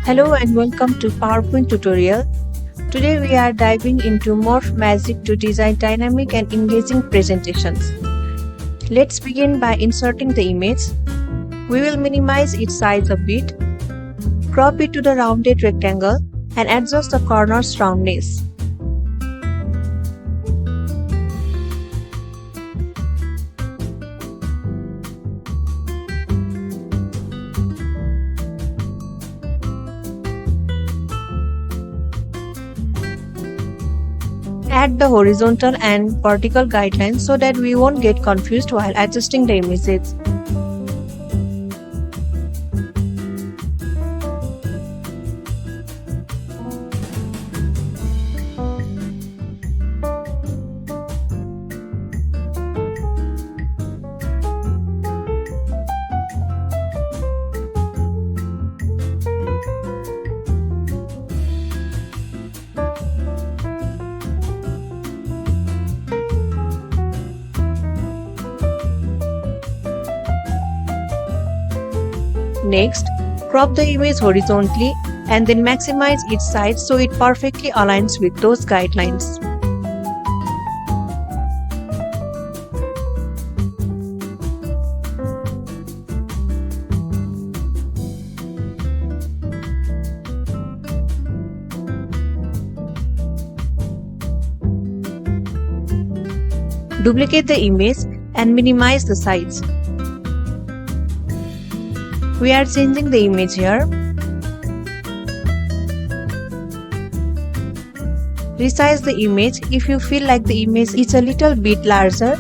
Hello and welcome to PowerPoint tutorial. Today we are diving into Morph Magic to design dynamic and engaging presentations. Let's begin by inserting the image. We will minimize its size a bit, crop it to the rounded rectangle and adjust the corner's roundness. Add the horizontal and vertical guidelines so that we won't get confused while adjusting the images. Next, crop the image horizontally and then maximize its size so it perfectly aligns with those guidelines. Duplicate the image and minimize the size. We are changing the image here. Resize the image if you feel like the image is a little bit larger.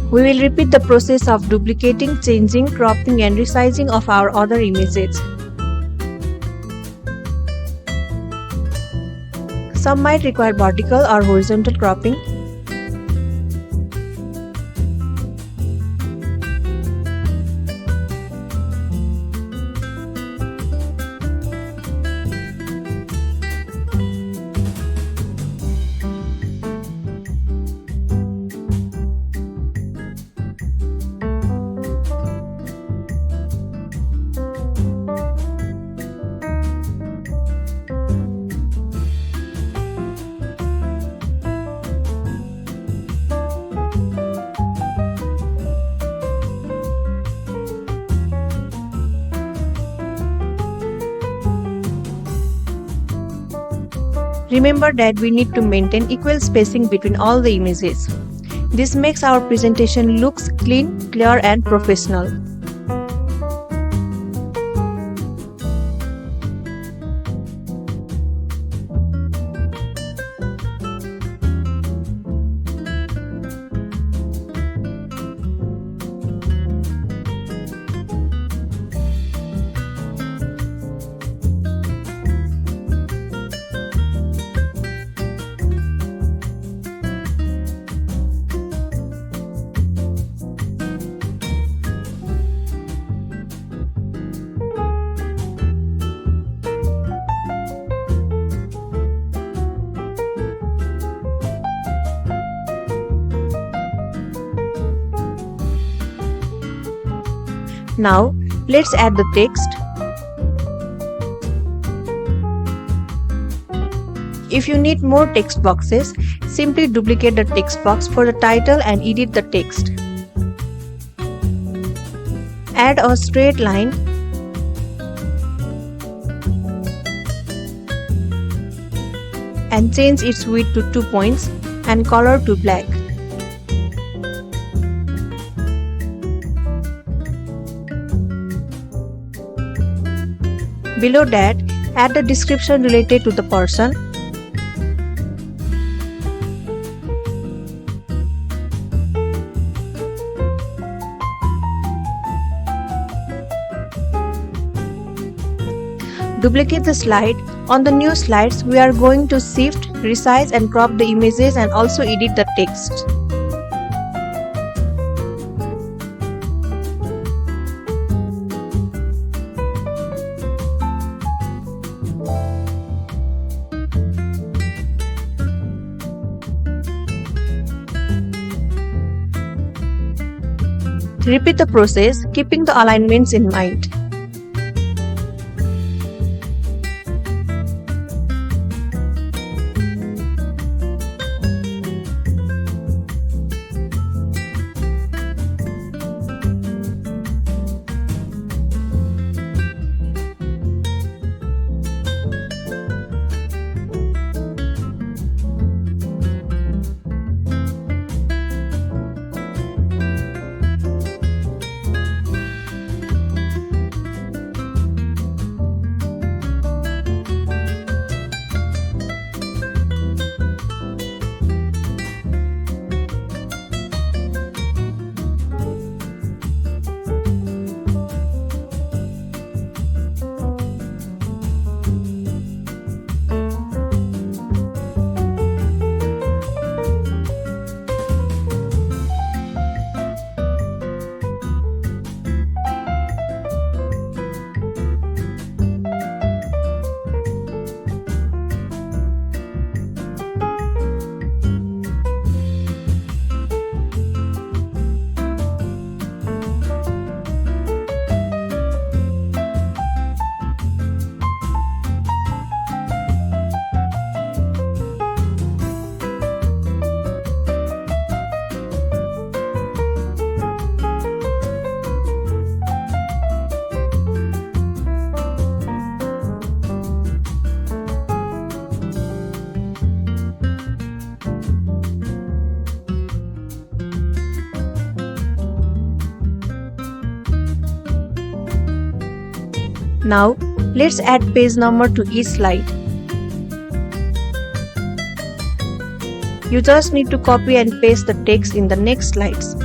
We will repeat the process of duplicating, changing, cropping and resizing of our other images. Some might require vertical or horizontal cropping. Remember that we need to maintain equal spacing between all the images. This makes our presentation looks clean, clear and professional. Now, let's add the text. If you need more text boxes, simply duplicate the text box for the title and edit the text. Add a straight line and change its width to 2 points and color to black. Below that, add the description related to the person. Duplicate the slide. On the new slides, we are going to shift, resize and crop the images and also edit the text. Repeat the process, keeping the alignments in mind. Now, let's add page number to each slide. You just need to copy and paste the text in the next slides.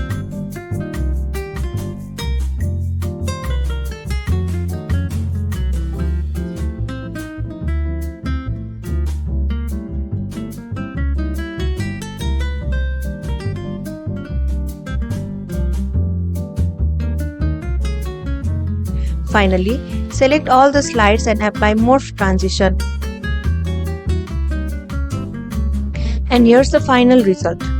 Finally, select all the slides and apply Morph Transition. And here's the final result.